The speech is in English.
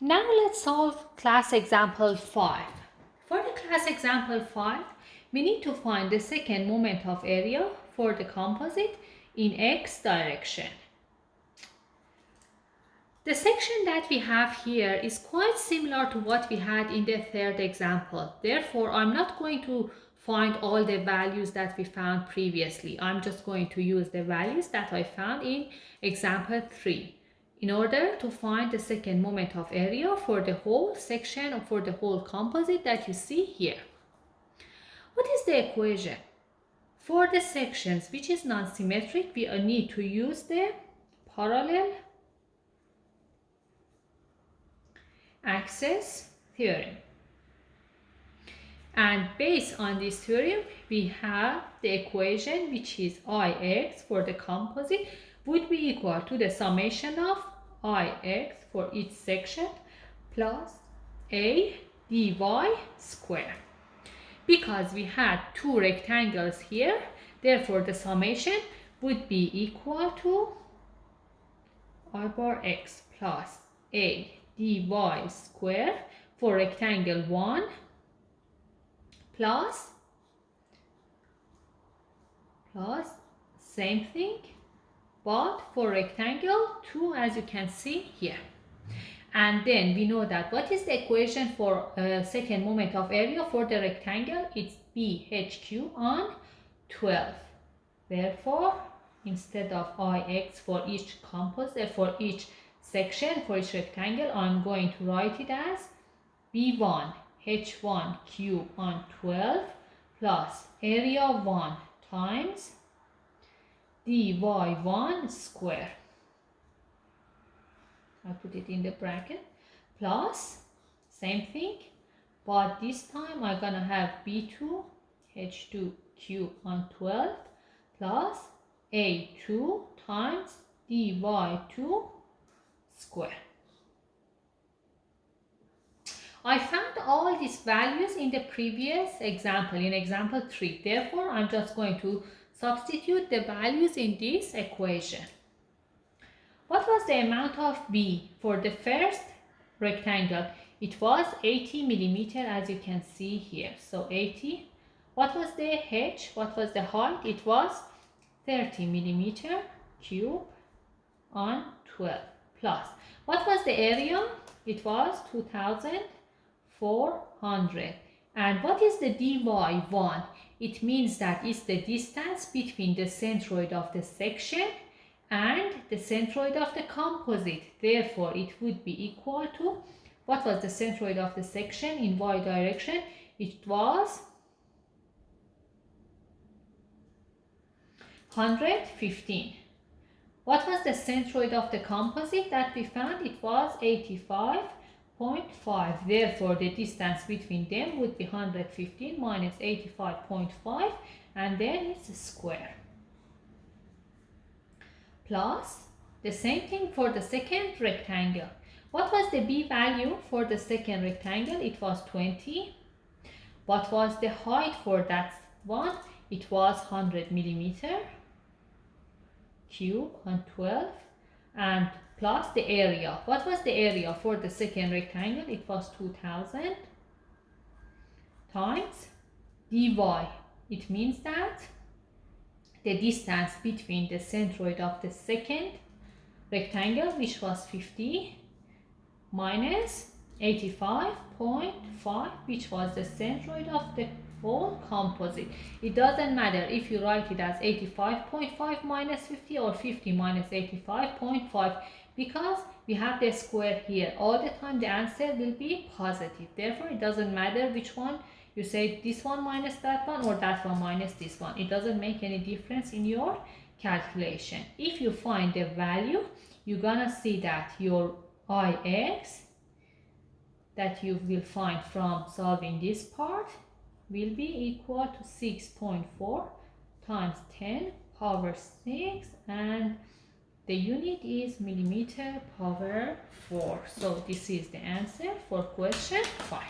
Now let's solve class example 5. For the class example 5, we need to find the second moment of area for the composite in x direction. The section that we have here is quite similar to what we had in the third example. Therefore, I'm not going to find all the values that we found previously. I'm just going to use the values that I found in example 3 in order to find the second moment of area for the whole section or for the whole composite that you see here. What is the equation? For the sections which is non-symmetric, we need to use the parallel axis theorem. And based on this theorem, we have the equation which is Ix for the composite would be equal to the summation of Ix for each section plus a dy square. Because we had two rectangles here, therefore the summation would be equal to I bar x plus a dy square for rectangle 1 plus same thing but for rectangle 2, as you can see here. And then we know that what is the equation for second moment of area for the rectangle? It's BHQ on 12. Therefore, instead of Ix for each composite, for each section, for each rectangle, I'm going to write it as B1 H1Q on 12 plus area 1 times dy1 square. I put it in the bracket plus same thing, but this time I'm gonna have B2 H2Q on 12 plus A2 times dy2 square. I found all these values in the previous example, in example 3. Therefore, I'm just going to substitute the values in this equation. What was the amount of B for the first rectangle? It was 80 millimeter, as you can see here. So 80. What was the H? What was the height? It was 30 millimeter cube on 12 plus. What was the area? It was 2,400. And what is the dy1? It means that it's the distance between the centroid of the section and the centroid of the composite. Therefore, it would be equal to, what was the centroid of the section in y direction? It was 115. What was the centroid of the composite that we found? It was 85.5. Therefore, the distance between them would be 115 minus 85.5, and then it's a square. Plus the same thing for the second rectangle. What was the B value for the second rectangle? It was 20. What was the height for that one? It was 100 millimeter cube on 12, and plus the area. What was the area for the second rectangle? It was 2000 times dy. It means that the distance between the centroid of the second rectangle, which was 50, minus 85.5, which was the centroid of the whole composite. It doesn't matter if you write it as 85.5 minus 50 or 50 minus 85.5, because we have the square here. All the time the answer will be positive. Therefore, it doesn't matter which one you say, this one minus that one or that one minus this one. It doesn't make any difference in your calculation. If you find the value, you're gonna see that your Ix that you will find from solving this part will be equal to 6.4 times 10 power 6, and the unit is millimeter power 4. So this is the answer for question 5.